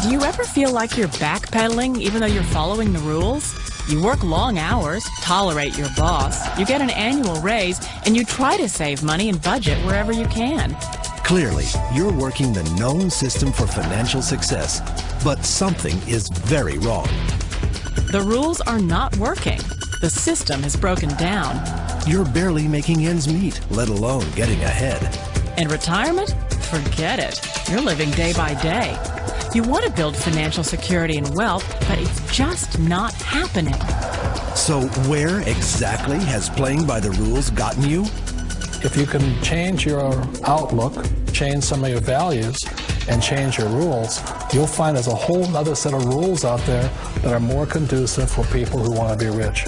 Do you ever feel like you're backpedaling even though you're following the rules? You work long hours, tolerate your boss, you get an annual raise, and you try to save money and budget wherever you can. Clearly, you're working the known system for financial success, but something is very wrong. The rules are not working. The system is broken down. You're barely making ends meet, let alone getting ahead. And retirement? Forget it. You're living day by day. You want to build financial security and wealth, but it's just not happening. So where exactly has playing by the rules gotten you? If you can change your outlook, change some of your values, and change your rules, you'll find there's a whole other set of rules out there that are more conducive for people who want to be rich.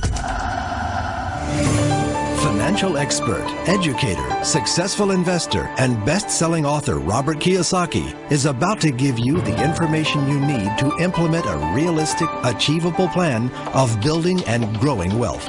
Financial expert, educator, successful investor, and best-selling author Robert Kiyosaki is about to give you the information you need to implement a realistic, achievable plan of building and growing wealth.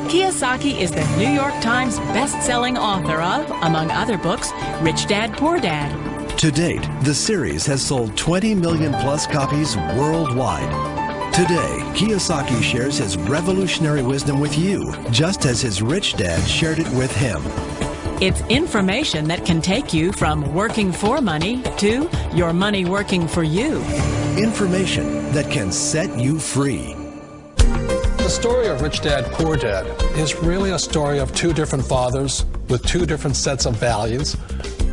Kiyosaki is the New York Times best-selling author of, among other books, Rich Dad, Poor Dad. To date, the series has sold 20 million plus copies worldwide. Today, Kiyosaki shares his revolutionary wisdom with you, just as his rich dad shared it with him. It's information that can take you from working for money to your money working for you. Information that can set you free. The story of Rich Dad, Poor Dad is really a story of two different fathers with two different sets of values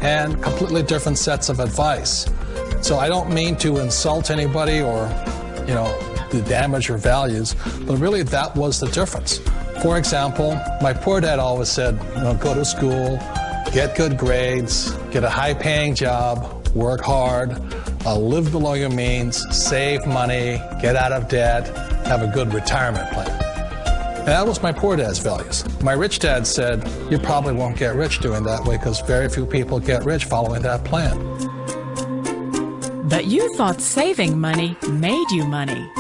and completely different sets of advice. So I don't mean to insult anybody or, to damage your values, but really that was the difference. For example, my poor dad always said, go to school, get good grades, get a high-paying job, work hard, live below your means, save money, get out of debt, have a good retirement plan. And that was my poor dad's values. My rich dad said, you probably won't get rich doing that way because very few people get rich following that plan. But you thought saving money made you money.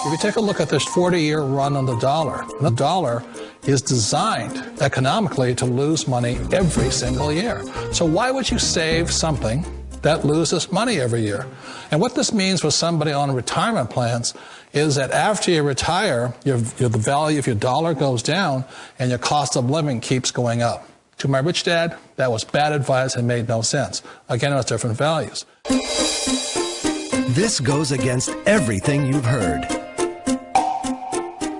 If you take a look at this 40-year run on the dollar is designed economically to lose money every single year. So why would you save something that loses money every year? And what this means for somebody on retirement plans is that after you retire, the value of your dollar goes down and your cost of living keeps going up. To my rich dad, that was bad advice and made no sense. Again, it was different values. This goes against everything you've heard.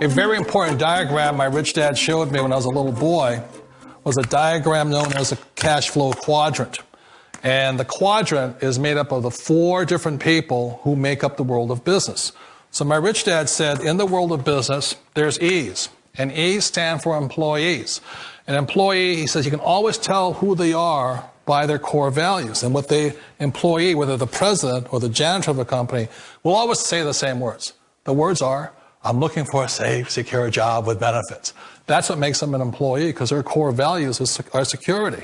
A very important diagram my rich dad showed me when I was a little boy was a diagram known as a cash flow quadrant. And the quadrant is made up of the 4 different people who make up the world of business. So my rich dad said, in the world of business, there's E's. And E's stand for employees. An employee, he says, you can always tell who they are by their core values. And what the employee, whether the president or the janitor of the company, will always say the same words. The words are, I'm looking for a safe, secure job with benefits. That's what makes them an employee, because their core values are security.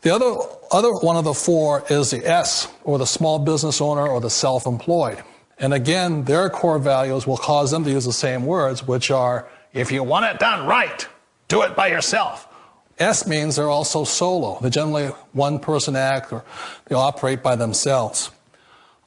The other one of the 4 is the S, or the small business owner or the self-employed. And again, their core values will cause them to use the same words, which are, if you want it done right, do it by yourself. S means they're also solo. They're generally one-person act, or they operate by themselves.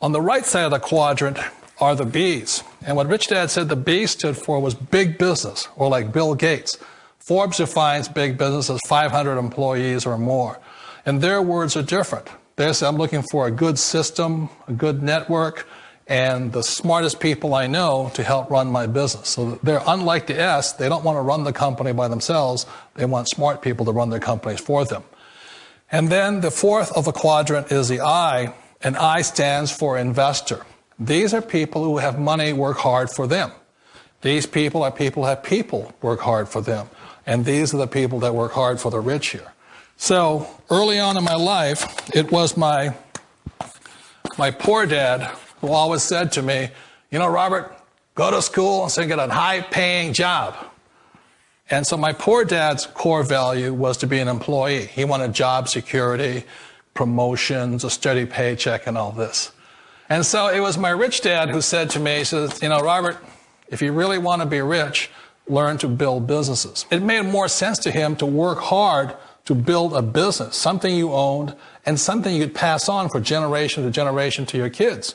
On the right side of the quadrant are the B's. And what Rich Dad said the B stood for was big business, or like Bill Gates. Forbes defines big business as 500 employees or more. And their words are different. They say, I'm looking for a good system, a good network, and the smartest people I know to help run my business. So they're unlike the S. They don't want to run the company by themselves. They want smart people to run their companies for them. And then the 4th of the quadrant is the I, and I stands for investor. These are people who have money work hard for them. These people are people who have people work hard for them. And these are the people that work hard for the rich here. So early on in my life, it was my poor dad who always said to me, Robert, go to school and get a high-paying job. And so my poor dad's core value was to be an employee. He wanted job security, promotions, a steady paycheck, and all this. And so it was my rich dad who said to me, he says, Robert, if you really want to be rich, learn to build businesses. It made more sense to him to work hard to build a business, something you owned and something you could pass on for generation to generation to your kids.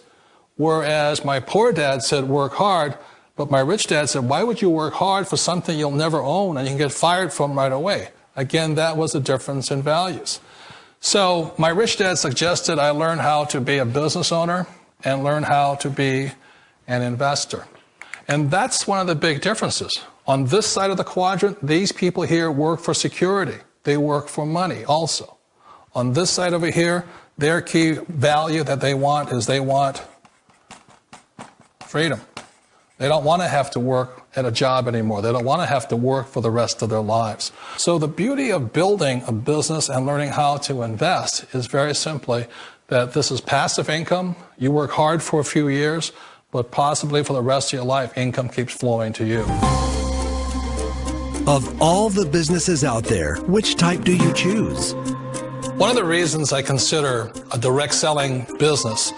Whereas my poor dad said, work hard, but my rich dad said, why would you work hard for something you'll never own and you can get fired from right away? Again, that was a difference in values. So my rich dad suggested I learn how to be a business owner and learn how to be an investor. And that's one of the big differences. On this side of the quadrant, these people here work for security. They work for money also. On this side over here, their key value that they want is they want freedom. They don't want to have to work at a job anymore. They don't want to have to work for the rest of their lives. So the beauty of building a business and learning how to invest is very simply that this is passive income. You work hard for a few years, but possibly for the rest of your life, income keeps flowing to you. Of all the businesses out there, which type do you choose? One of the reasons I consider a direct selling business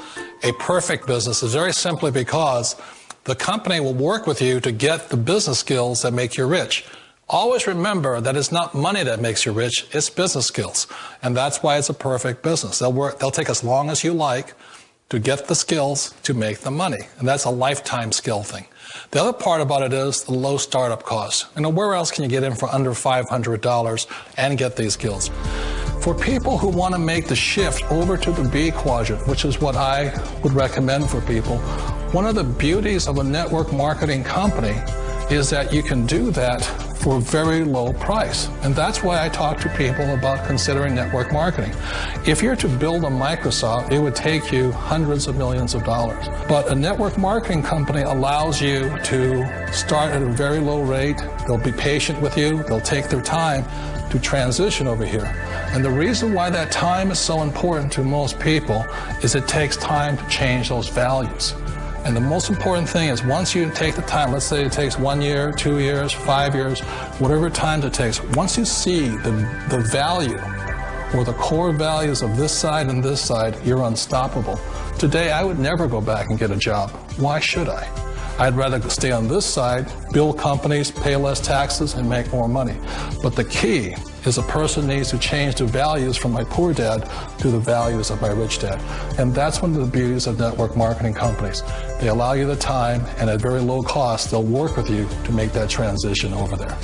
a perfect business is very simply because the company will work with you to get the business skills that make you rich. Always remember that it's not money that makes you rich, it's business skills. And that's why it's a perfect business. They'll take as long as you like to get the skills to make the money. And that's a lifetime skill thing. The other part about it is the low startup cost. Where else can you get in for under $500 and get these skills? For people who want to make the shift over to the B quadrant, which is what I would recommend for people, one of the beauties of a network marketing company is that you can do that for a very low price. And that's why I talk to people about considering network marketing. If you're to build a Microsoft, it would take you hundreds of millions of dollars. But a network marketing company allows you to start at a very low rate. They'll be patient with you. They'll take their time to transition over here. And the reason why that time is so important to most people is it takes time to change those values. And the most important thing is once you take the time, let's say it takes 1 year, 2 years, 5 years, whatever time it takes, once you see the value or the core values of this side and this side, you're unstoppable. Today, I would never go back and get a job. Why should I? I'd rather stay on this side, build companies, pay less taxes, and make more money. But the key is a person needs to change the values from my poor dad to the values of my rich dad. And that's one of the beauties of network marketing companies. They allow you the time, and at very low cost, they'll work with you to make that transition over there.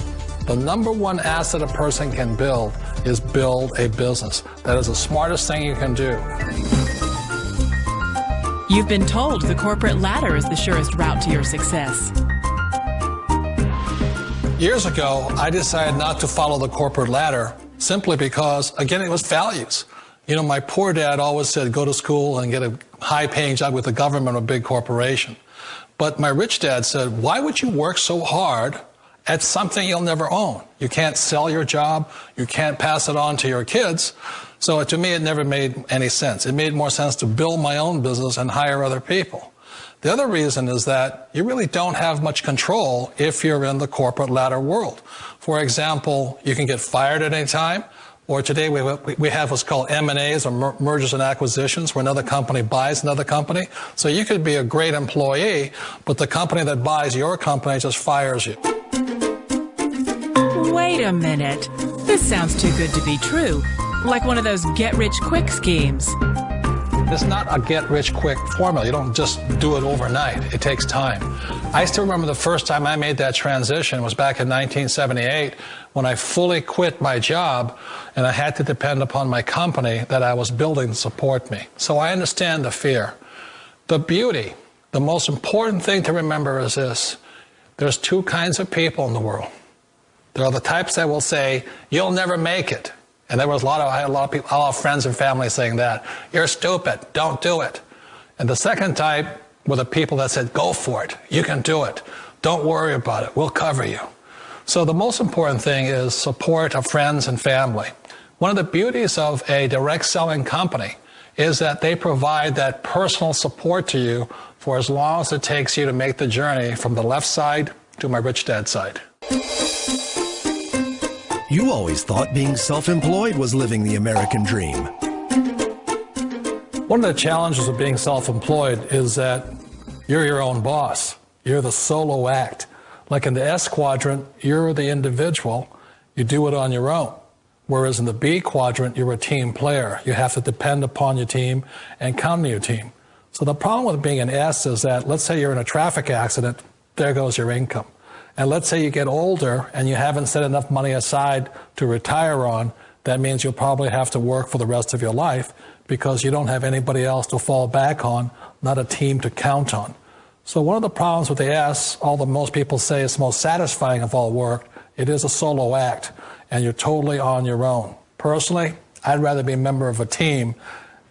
The number one asset a person can build is build a business. That is the smartest thing you can do. You've been told the corporate ladder is the surest route to your success. Years ago, I decided not to follow the corporate ladder simply because, again, it was values. You know, my poor dad always said, go to school and get a high-paying job with the government or a big corporation. But my rich dad said, why would you work so hard at something you'll never own? You can't sell your job. You can't pass it on to your kids. So to me, it never made any sense. It made more sense to build my own business and hire other people. The other reason is that you really don't have much control if you're in the corporate ladder world. For example, you can get fired at any time, or today we have what's called M&As, or mergers and acquisitions, where another company buys another company. So you could be a great employee, but the company that buys your company just fires you. Wait a minute. This sounds too good to be true. Like one of those get-rich-quick schemes. It's not a get-rich-quick formula. You don't just do it overnight. It takes time. I still remember the first time I made that transition was back in 1978 when I fully quit my job and I had to depend upon my company that I was building to support me. So I understand the fear. The beauty, the most important thing to remember is this. There's two kinds of people in the world. There are the types that will say, you'll never make it. And I had a lot of people, a lot of friends and family saying that. You're stupid. Don't do it. And the second type were the people that said, go for it. You can do it. Don't worry about it. We'll cover you. So the most important thing is support of friends and family. One of the beauties of a direct selling company is that they provide that personal support to you for as long as it takes you to make the journey from the left side to my rich dad side. You always thought being self-employed was living the American dream. One of the challenges of being self-employed is that you're your own boss. You're the solo act. Like in the S quadrant, you're the individual. You do it on your own. Whereas in the B quadrant, you're a team player. You have to depend upon your team and count on your team. So the problem with being an S is that, let's say you're in a traffic accident, there goes your income. And let's say you get older and you haven't set enough money aside to retire on, that means you'll probably have to work for the rest of your life because you don't have anybody else to fall back on, not a team to count on. So one of the problems with the S, although most people say it's the most satisfying of all work, it is a solo act, and you're totally on your own. Personally, I'd rather be a member of a team.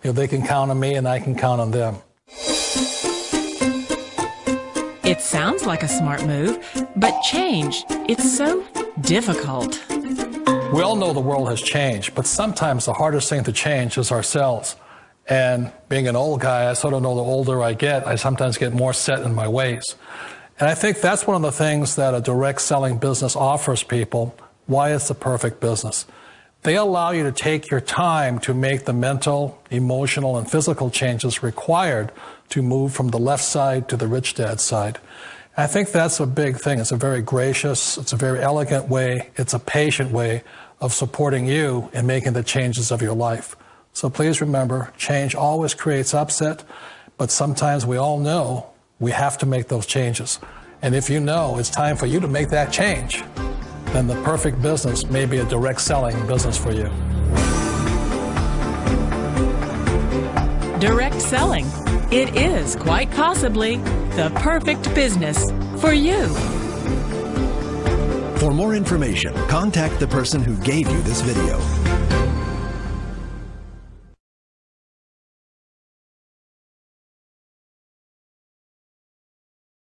They can count on me and I can count on them. It sounds like a smart move, but change, it's so difficult. We all know the world has changed, but sometimes the hardest thing to change is ourselves. And being an old guy, I sort of know the older I get, I sometimes get more set in my ways. And I think that's one of the things that a direct selling business offers people, why it's the perfect business. They allow you to take your time to make the mental, emotional, and physical changes required to move from the left side to the rich dad side. I think that's a big thing. It's a very gracious, it's a very elegant way, it's a patient way of supporting you in making the changes of your life. So please remember, change always creates upset, but sometimes we all know we have to make those changes. And if you know it's time for you to make that change, then the perfect business may be a direct selling business for you. Direct selling. It is quite possibly the perfect business for you. For more information, contact the person who gave you this video.